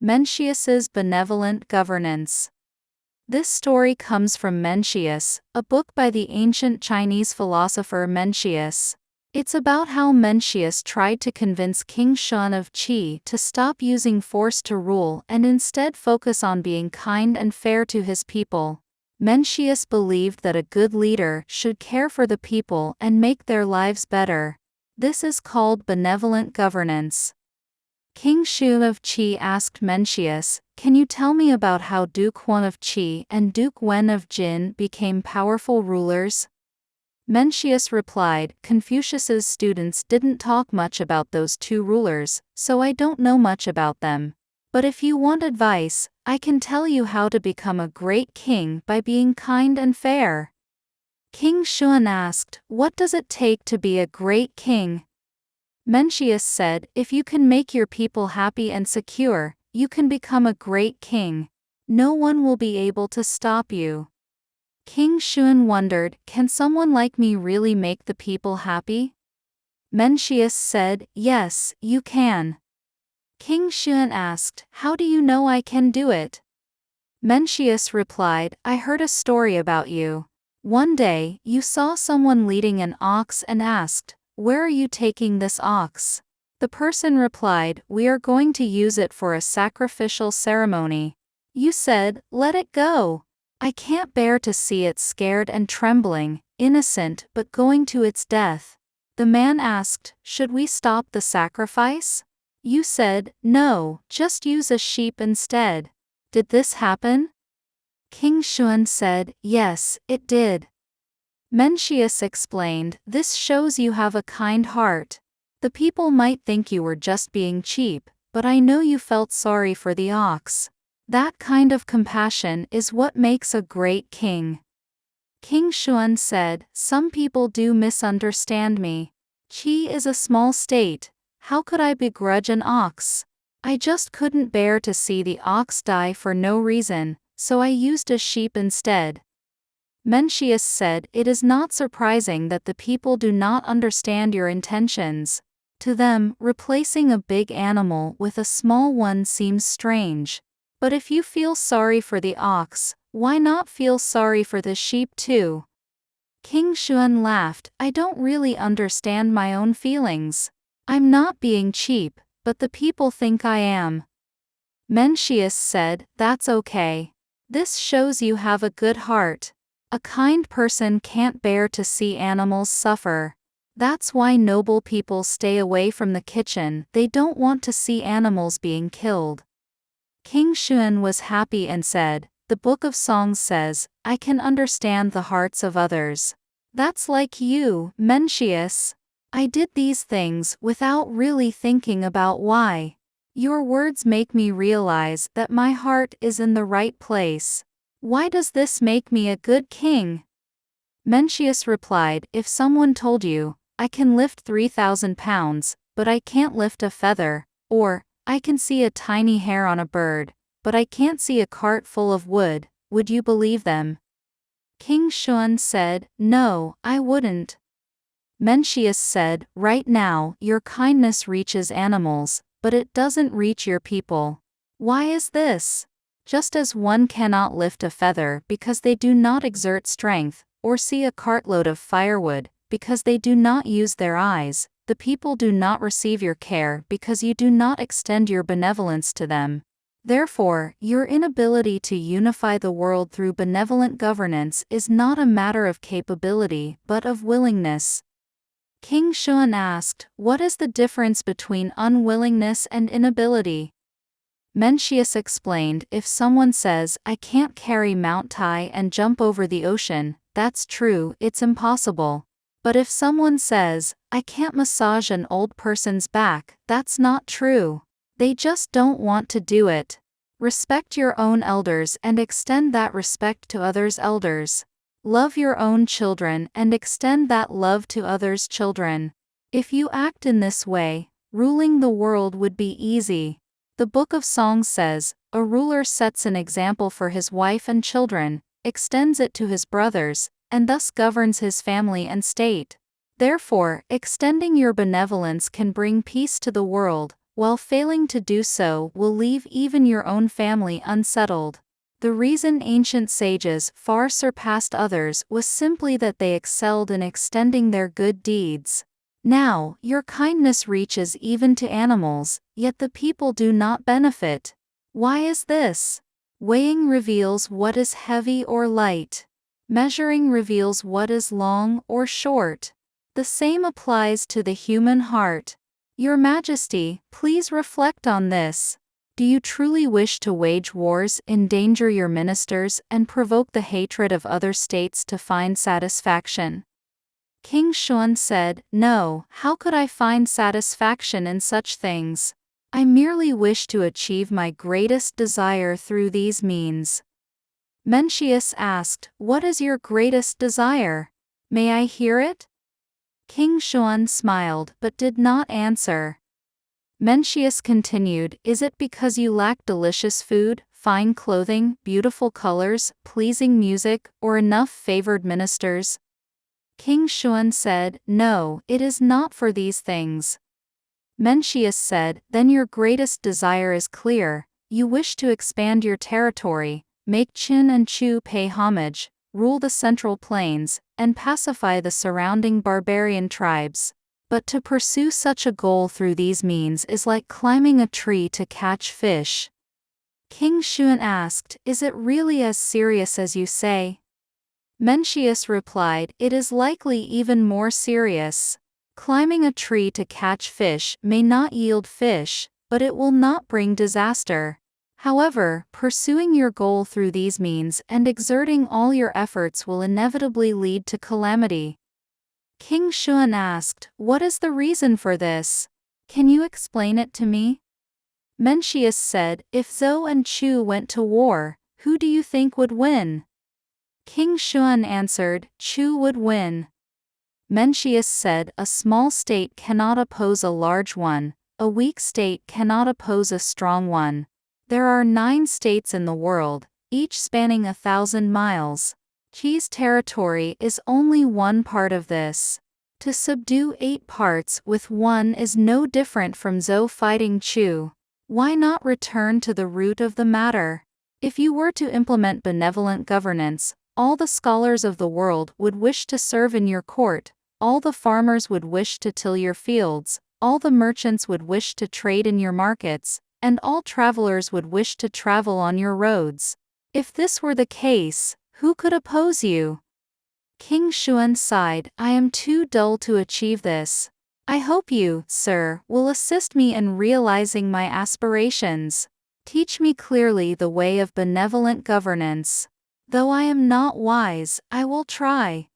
Mencius's benevolent governance. This story comes from Mencius, a book by the ancient Chinese philosopher Mencius. It's about how Mencius tried to convince King Shun of Qi to stop using force to rule and instead focus on being kind and fair to his people. Mencius believed that a good leader should care for the people and make their lives better. This is called benevolent governance. King Shun of Qi asked Mencius, "Can you tell me about how Duke Huan of Qi and Duke Wen of Jin became powerful rulers?" Mencius replied, "Confucius's students didn't talk much about those two rulers, so I don't know much about them. But if you want advice, I can tell you how to become a great king by being kind and fair." King Shun asked, "What does it take to be a great king?" Mencius said, "If you can make your people happy and secure, you can become a great king. No one will be able to stop you." King Shun wondered, "Can someone like me really make the people happy?" Mencius said, "Yes, you can." King Shun asked, "How do you know I can do it?" Mencius replied, "I heard a story about you. One day, you saw someone leading an ox and asked, 'Where are you taking this ox?' The person replied, 'We are going to use it for a sacrificial ceremony.' You said, 'Let it go. I can't bear to see it scared and trembling, innocent but going to its death.' The man asked, 'Should we stop the sacrifice?' You said, 'No, just use a sheep instead.' Did this happen?" King Shun said, "Yes, it did." Mencius explained, "This shows you have a kind heart. The people might think you were just being cheap, but I know you felt sorry for the ox. That kind of compassion is what makes a great king." King Shun said, "Some people do misunderstand me. Qi is a small state. How could I begrudge an ox? I just couldn't bear to see the ox die for no reason, so I used a sheep instead." Mencius said, "It is not surprising that the people do not understand your intentions. To them, replacing a big animal with a small one seems strange. But if you feel sorry for the ox, why not feel sorry for the sheep too?" King Shun laughed, "I don't really understand my own feelings. I'm not being cheap, but the people think I am." Mencius said, "That's okay. This shows you have a good heart. A kind person can't bear to see animals suffer. That's why noble people stay away from the kitchen. They don't want to see animals being killed." King Shun was happy and said, "The Book of Songs says, 'I can understand the hearts of others.' That's like you, Mencius. I did these things without really thinking about why. Your words make me realize that my heart is in the right place. Why does this make me a good king?" Mencius replied, "If someone told you, 'I can lift 3,000 pounds, but I can't lift a feather,' or 'I can see a tiny hair on a bird, but I can't see a cart full of wood,' would you believe them?" King Shun said, "No, I wouldn't." Mencius said, "Right now, your kindness reaches animals, but it doesn't reach your people. Why is this? Just as one cannot lift a feather because they do not exert strength, or see a cartload of firewood because they do not use their eyes, the people do not receive your care because you do not extend your benevolence to them. Therefore, your inability to unify the world through benevolent governance is not a matter of capability but of willingness." King Shun asked, "What is the difference between unwillingness and inability?" Mencius explained, "If someone says, 'I can't carry Mount Tai and jump over the ocean,' that's true, it's impossible. But if someone says, 'I can't massage an old person's back,' that's not true. They just don't want to do it. Respect your own elders and extend that respect to others' elders. Love your own children and extend that love to others' children. If you act in this way, ruling the world would be easy." The Book of Songs says, "A ruler sets an example for his wife and children, extends it to his brothers, and thus governs his family and state." Therefore, extending your benevolence can bring peace to the world, while failing to do so will leave even your own family unsettled. The reason ancient sages far surpassed others was simply that they excelled in extending their good deeds. Now, your kindness reaches even to animals, yet the people do not benefit. Why is this? Weighing reveals what is heavy or light. Measuring reveals what is long or short. The same applies to the human heart. Your Majesty, please reflect on this. Do you truly wish to wage wars, endanger your ministers, and provoke the hatred of other states to find satisfaction? King Xuan said, "No, how could I find satisfaction in such things? I merely wish to achieve my greatest desire through these means." Mencius asked, "What is your greatest desire? May I hear it?" King Xuan smiled but did not answer. Mencius continued, "Is it because you lack delicious food, fine clothing, beautiful colors, pleasing music, or enough favored ministers?" King Xuan said, "No, it is not for these things." Mencius said, "Then your greatest desire is clear. You wish to expand your territory, make Qin and Chu pay homage, rule the central plains, and pacify the surrounding barbarian tribes. But to pursue such a goal through these means is like climbing a tree to catch fish." King Xuan asked, "Is it really as serious as you say?" Mencius replied, "It is likely even more serious. Climbing a tree to catch fish may not yield fish, but it will not bring disaster. However, pursuing your goal through these means and exerting all your efforts will inevitably lead to calamity." King Xuan asked, "What is the reason for this? Can you explain it to me?" Mencius said, "If Zhou and Chu went to war, who do you think would win?" King Xuan answered, "Chu would win." Mencius said, "A small state cannot oppose a large one, a weak state cannot oppose a strong one. There are 9 states in the world, each spanning 1,000 miles. Qi's territory is only one part of this. To subdue 8 parts with one is no different from Zhou fighting Chu. Why not return to the root of the matter? If you were to implement benevolent governance, all the scholars of the world would wish to serve in your court, all the farmers would wish to till your fields, all the merchants would wish to trade in your markets, and all travelers would wish to travel on your roads. If this were the case, who could oppose you?" King Xuan sighed, "I am too dull to achieve this. I hope you, sir, will assist me in realizing my aspirations. Teach me clearly the way of benevolent governance. Though I am not wise, I will try."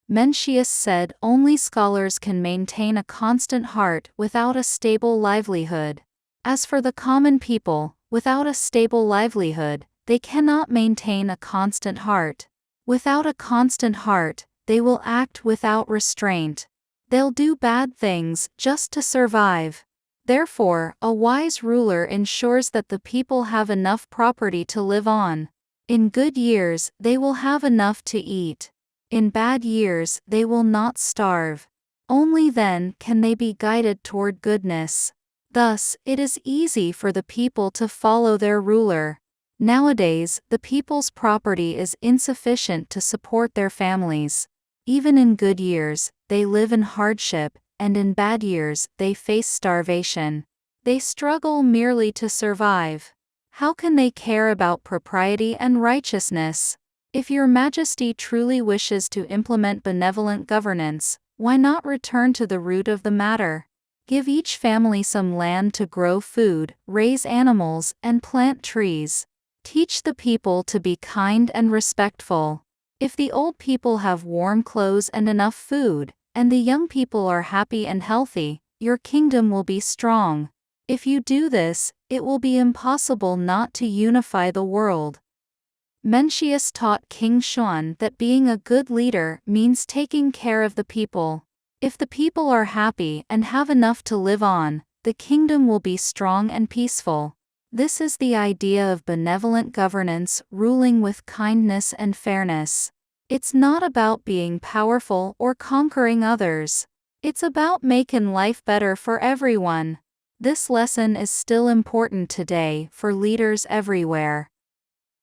Mencius said, "Only scholars can maintain a constant heart without a stable livelihood. As for the common people, without a stable livelihood, they cannot maintain a constant heart. Without a constant heart, they will act without restraint. They'll do bad things just to survive. Therefore, a wise ruler ensures that the people have enough property to live on. In good years, they will have enough to eat. In bad years, they will not starve. Only then can they be guided toward goodness. Thus, it is easy for the people to follow their ruler. Nowadays, the people's property is insufficient to support their families. Even in good years, they live in hardship, and in bad years, they face starvation. They struggle merely to survive. How can they care about propriety and righteousness? If your Majesty truly wishes to implement benevolent governance, why not return to the root of the matter? Give each family some land to grow food, raise animals, and plant trees. Teach the people to be kind and respectful. If the old people have warm clothes and enough food, and the young people are happy and healthy, your kingdom will be strong. If you do this, it will be impossible not to unify the world." Mencius taught King Xuan that being a good leader means taking care of the people. If the people are happy and have enough to live on, the kingdom will be strong and peaceful. This is the idea of benevolent governance, ruling with kindness and fairness. It's not about being powerful or conquering others. It's about making life better for everyone. This lesson is still important today for leaders everywhere.